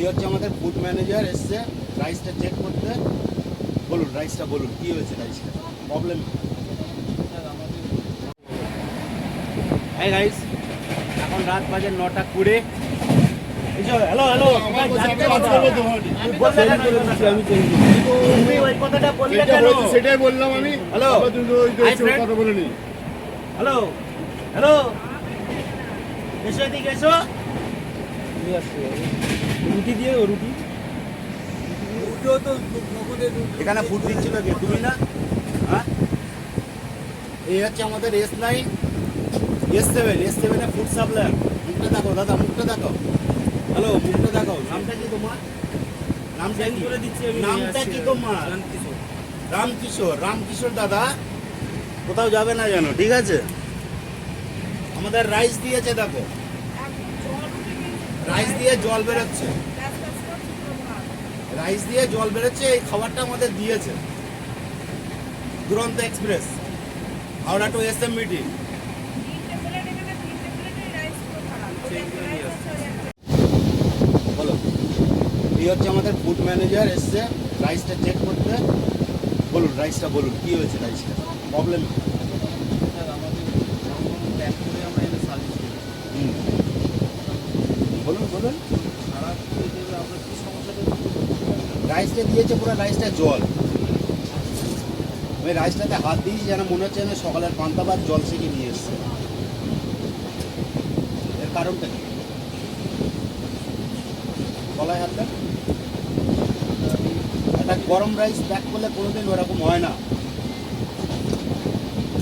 হচ্ছে আমাদের food manager এসছে রাইসটা চেক করতে। বলুন রাইসটা বলুন কি হয়েছে, রাইসটা প্রবলেম। হ্যাঁ গাইস, এখন রাত বাজে 9:20। হ্যালো হ্যালো, সেটাই বললাম আমি। হ্যালো কথা বলে নি। হ্যালো হ্যালো, এসো এদিকে এসো। রুটি দিয়ে রুটি এখানে ফুড দিচ্ছিল কে, তুমি না? হ্যাঁ, এই হচ্ছে আমাদের S9 S7 এ ফুড সাপ্লায়ার। মুখটা দেখো দাদা, মুখটা দেখো। হ্যালো, মুখটা দেখো। নামটা কি তোমার? নামটা কি করে দিচ্ছি আমি? নামটা কি তোমার? রামকিশোর দাদা, কোথাও যাবে না জানো, ঠিক আছে? আমাদের রাইস দিয়েছে, দেখো রাইস দিয়ে জল বেরোচ্ছে, রাইস দিয়ে জল বেরোচ্ছে। এই খাবারটা আমাদের দিয়েছে দুরন্ত এক্সপ্রেস, হাওড়া টু SMBT। বলো, এই হচ্ছে আমাদের ফুড ম্যানেজার এসছে রাইসটা চেক করতে। বলুন রাইসটা বলুন কি হয়েছে, রাইসটা প্রবলেম। বলুন বলুন। রাইসটা দিয়েছে পুরো রাইসটা জল। আমি রাইসটাতে হাত দিয়েছি যেন মনে হচ্ছে আমি সকালের পান্তা ভাত জল সেকে নিয়ে এসছে। এর কারণটা কি? গলায় হাত দেন। একটা গরম রাইস প্যাক করলে কোনোদিন ওরকম হয় না।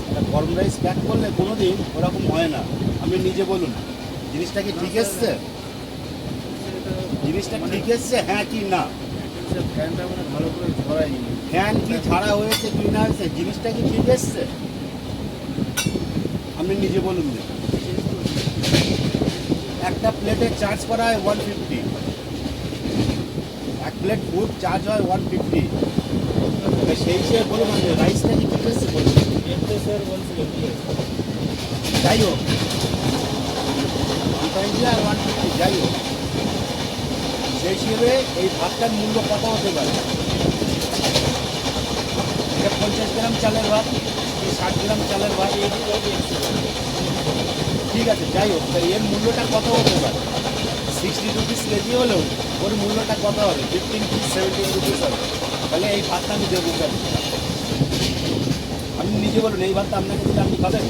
একটা গরম রাইস প্যাক করলে কোনোদিন ওরকম হয় না। আপনি নিজে বলুন, জিনিসটা কি ঠিক এসছে? জিনিসটা ঠিক এসছে, হ্যাঁ কি না? ফ্যানটা মানে ভালো করে ঝরায়নি। ফ্যান কি ঝাড়া হয়েছে কি না হয়েছে, জিনিসটা কি ঠিক এসছে? আপনি নিজে বলুন। একটা প্লেটে চার্জ করা হয় 150। এক প্লেট ফুড চার্জ হয় 150। সেই হিসেবে বলুন রাইসটা কি ঠিক এসছে বলুন। স্যার বলছিলেন যাই হোক, 120 আর 150 যাই হোক, সেই হিসেবে এই ভাতটার মূল্য কত হতে পারে? এটা 50 গ্রাম চালের ভাত, 60 গ্রাম চালের ভাত, ঠিক আছে যাই হোক, তাই এর মূল্যটা কত হতে পারে? 60 রুপিস কেজি হলেও ওর মূল্যটা কত হবে? 15 to 17 রুপিস হবে। তাহলে এই ভাতটা আমি দেবো কেন? আপনি নিজে বলুন, এই ভাতটা আপনাকে দিলে আপনি খাবেন?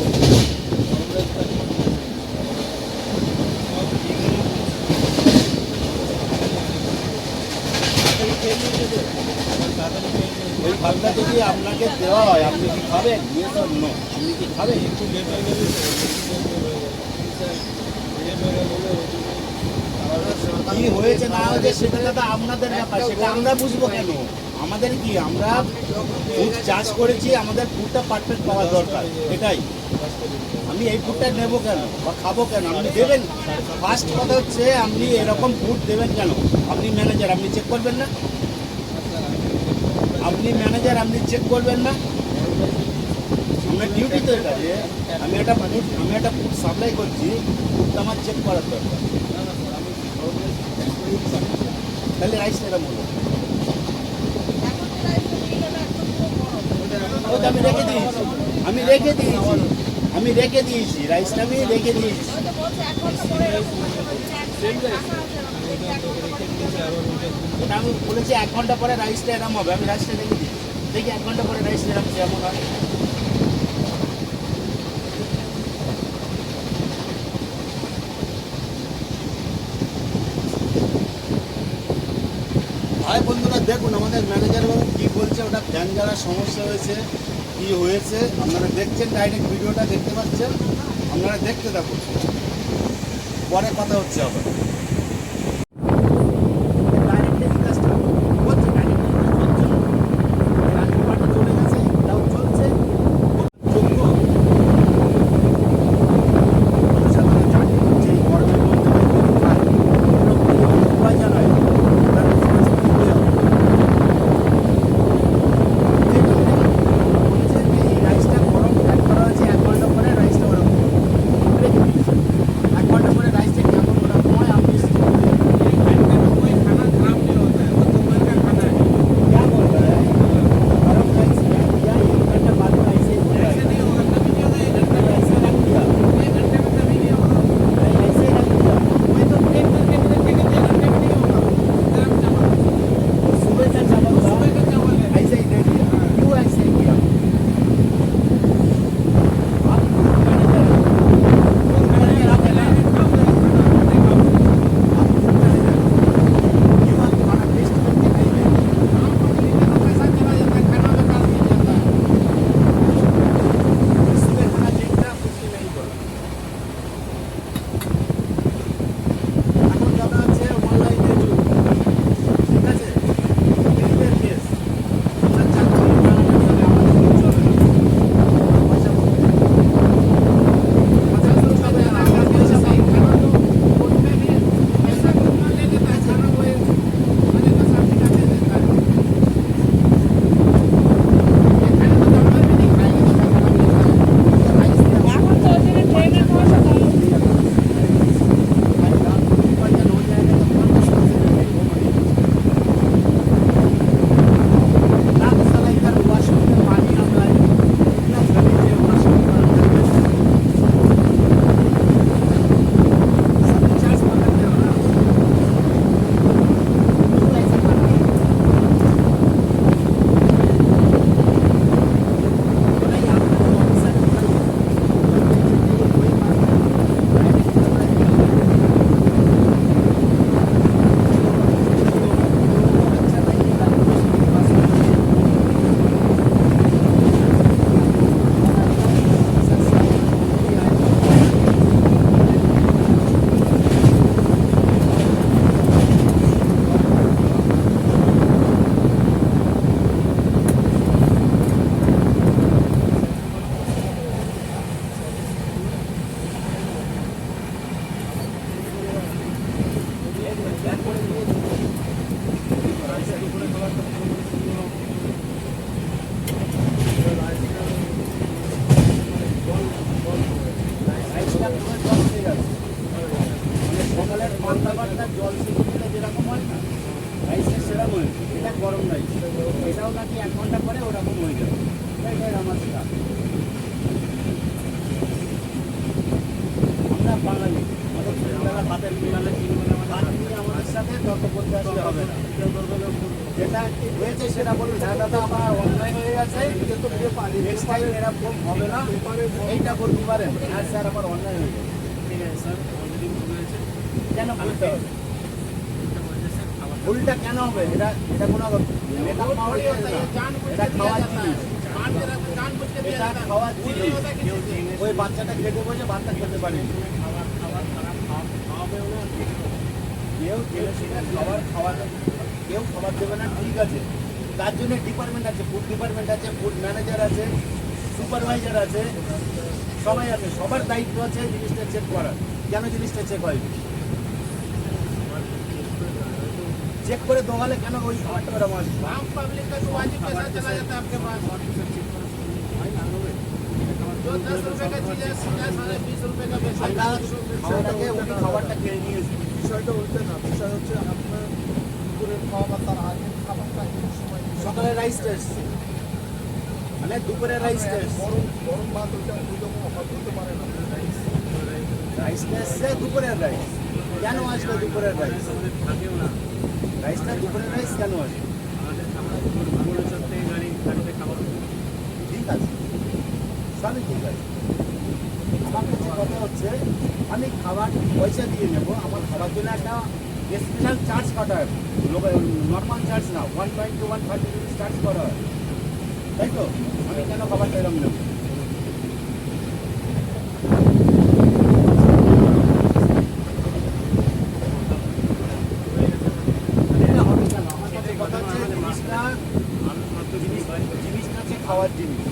ওই ভাতটা যদি আপনাকে দেওয়া হয় আপনি কি খাবেন? ইয়ে তো নো, আপনি কি খাবেন? একটু লেট হয়ে গেলে কি হয়েছে না হয়েছে সেটা দাদা আপনাদের ব্যাপার, সেটা আমরা বুঝবো কেন? আমাদের কি, আমরা ফুড চাষ করেছি, আমাদের ফুডটা পারফেক্ট পাওয়া দরকার, এটাই। আমি এই ফুডটা নেবো কেন বা খাবো কেন? আপনি দেবেন। ফার্স্ট কথা হচ্ছে আপনি এরকম ফুড দেবেন কেন? আপনি ম্যানেজার, আপনি চেক করবেন না? আপনি ম্যানেজার, আপনি চেক করবেন না? আপনার ডিউটি তো এটা, যে আমি একটা ফুড সাপ্লাই করছি, ফুডটা আমার চেক করার দরকার। তাহলে রাইসটা এটা বলবো আমি রেখে দিয়েছি, আমি রেখে দিয়েছি রাইসটা, আমি রেখে দিয়েছি। ওটা আমি বলেছি 1 ঘন্টা পরে রাইসটা এরম হবে, আমি রাইসটা রেখে দিয়েছি। দেখি 1 ঘন্টা পরে রাইস এরম কেমন হয়। ভাই বন্ধুরা দেখুন আমাদের ম্যানেজার বাবু কী বলছে, ওটা ফ্যান জ্বালার সমস্যা হয়েছে, কী হয়েছে আপনারা দেখছেন, ডাইরেক্ট ভিডিওটা দেখতে পাচ্ছেন, আপনারা দেখতে থাকুন, পরে কথা হচ্ছে আবার। গরম নাই, এটাও নাকি 1 ঘন্টা পরে ওরকম হয়ে যাবে। এটাই আমার স্টাফ। আমরা বাঙালি, আমাদের ছোটবেলা ভাতের মিলালে ভাত নিয়ে আমাদের সাথে তর্ক করতে আসলে হবে না। যেটা হয়েছে সেটা বলুন, হ্যাঁ দাদা আমার অন্যায় হয়ে গেছে, কিন্তু নেক্সট টাইম এরকম হবে না, এইটা বলতে পারেন। হ্যাঁ স্যার আমার অন্যায় হয়ে গেছে। ঠিক আছে স্যার, অলরেডি ভুল হয়েছে। কেন বলতে হবে? এটা বলছে স্যার খাবার ভুলটা কেন হবে? এটা এটা কোনো মেকআপ পাওয়ার জিনিস না, এটা খাওয়ার জিনিস, এটা খাওয়ার জিনিস। ওই বাচ্চাটা খেতে বসে বাচ্চা খেতে পারেনি, খাওয়াবেও না। কেউ খেলে সেটা খাওয়াবে, কেউ খাবার দেবে না, ঠিক আছে। তার জন্য ডিপার্টমেন্ট আছে, ফুড ডিপার্টমেন্ট আছে, ফুড ম্যানেজার আছে, সুপারভাইজার আছে, সবাই আছে, সবার দায়িত্ব আছে জিনিসটা চেক করার। কেন জিনিসটা চেক হয়? চেক করে দোগালে কেন ওই খাবারটা ওরা মাছ? आम पब्लिक का तो वाजिब पैसा चला जाता है आपके पास। जो 10 रुपए का चीज है सीधा 20 रुपए का बेचा আমরা খাওয়াটাকে উনি খাবারটা খেয়ে নিয়েছি। বিষয়টা উল্টে না, বিষয় হচ্ছে আপনার দুপুরের খাওয়া বা তার আগের খাবারটা কোন সময় সকালে রাইস টেস্ট, মানে দুপুরে রাইস টেস্ট, গরম গরম ভাত ওইটা ওইরকম অফার হতে পারে না। রাইস টেস্ট দুপুরের রাইস কেন আসবে? দুপুরের রাইস আমাদের থাকেও না। রাইসটা দুপুরের রাইস কেন আসবে? আমাদের খাবার বড় চোখ থেকে গাড়িতে খাবার ঠিক আছে, সবই ঠিক আছে। আমার কাছে কথা হচ্ছে আমি খাবার পয়সা দিয়ে নেবো, আমার খাবার জন্য একটা স্পেশাল চার্জ কাটা হয়, নর্মাল চার্জ না, 120 to 130 রুপিস চার্জ করা হয়, তাই তো? আমি কেন খাবারটা এরকম নেবো? এটা হবে কেন? আমার কাছে কথা হচ্ছে জিনিসটা হচ্ছে খাওয়ার জিনিস,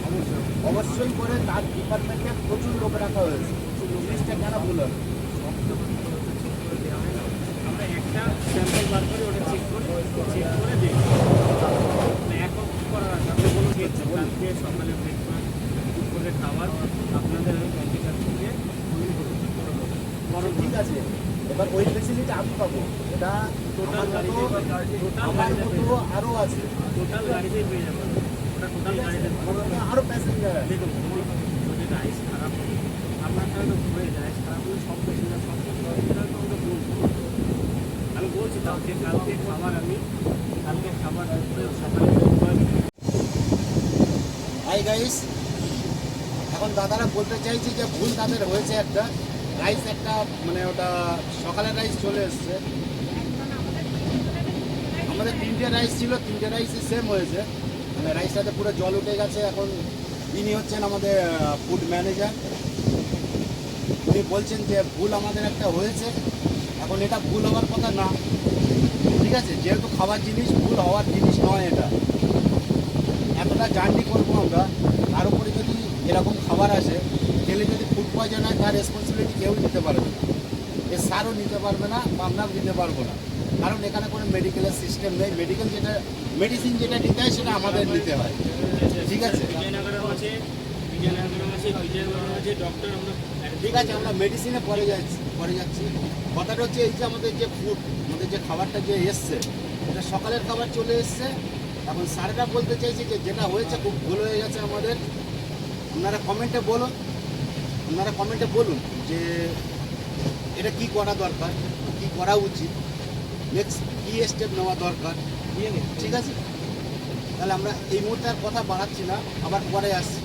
অবশ্যই করে তার ডিপার্টমেন্টে প্রচুর লোক রাখা হয়েছে, জিনিসটা কেন ভুল হবে? আমরা একটা স্যাম্পল বার করে ওটা চেক করে দিই। এখন কি করার আছে? আপনি বলুন কালকে সকালে ব্রেকফাস্ট, দুপুরে খাবার আপনাদের ওই কম্পিউটার থেকে বরং ঠিক আছে, এবার ওই ফেসিলিটি আমি পাবো, এটা টোটাল আমার মতো আরও আছে, গাড়িতেই পেয়ে যাবেন। ওটা টোটাল গাড়িতে আরও প্যাসেঞ্জার আছে। দেখুন যদি রাইস খারাপ হয় আপনার তাহলে হয়ে যায়, রাইস খারাপ হলে সব প্যাসেঞ্জার সব প্যাসেঞ্জার তো আমাকে বলবো। আমি বলছি কালকে খাবার কালকে খাবার সকালে হাই গাইস, এখন দাদারা বলতে চাইছি যে ভুল তাদের হয়েছে, একটা রাইস একটা মানে ওটা সকালের রাইস চলে এসছে, আমাদের 3টে রাইস ছিল, 3টে রাইসই সেম হয়েছে, মানে রাইসটাতে পুরো জল উঠে গেছে। এখন ইনি হচ্ছেন আমাদের ফুড ম্যানেজার, উনি বলছেন যে ভুল আমাদের একটা হয়েছে, এখন এটা ভুল হওয়ার কথা না, ঠিক আছে? যেহেতু খাবার জিনিস, ভুল হওয়ার জিনিস নয় এটা। এতটা জার্নি করবো আমরা, তার উপরে যদি এরকম খাবার আসে, খেলে যদি ফুড পয়জন হয়, তার রেসপন্সিবিলিটি কেউ নিতে পারবে না, এর স্যারও নিতে পারবে না বা আমরাও নিতে পারবো না, কারণ এখানে কোনো মেডিকেলের সিস্টেম নেই। মেডিকেল যেটা মেডিসিন যেটা নিতে হয় সেটা আমাদের নিতে হয়, ঠিক আছে? বিজয়নগরম আছে, ডক্টর আমরা ঠিক আছে, আমরা মেডিসিনে পরে যাচ্ছি। কথাটা হচ্ছে এই যে আমাদের যে ফুড, আমাদের যে খাবারটা যে এসছে, এটা সকালের খাবার চলে এসছে। এখন স্যাররা বলতে চাইছে যে যেটা হয়েছে খুব ভুল হয়ে গেছে আমাদের, আপনারা কমেন্টে বলুন যে এটা কি করা দরকার, কি করা উচিত, নেক্সট কী স্টেপ নেওয়া দরকার, ঠিক আছে? তাহলে আমরা এই মুহূর্তে আর কথা বাড়াচ্ছি না, আবার পরে আসছি।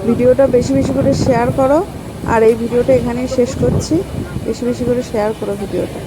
ভিডিওটা বেশি বেশি করে শেয়ার করো, আর এই ভিডিওটা এখানেই শেষ করছি। বেশি বেশি করে শেয়ার করো ভিডিওটা।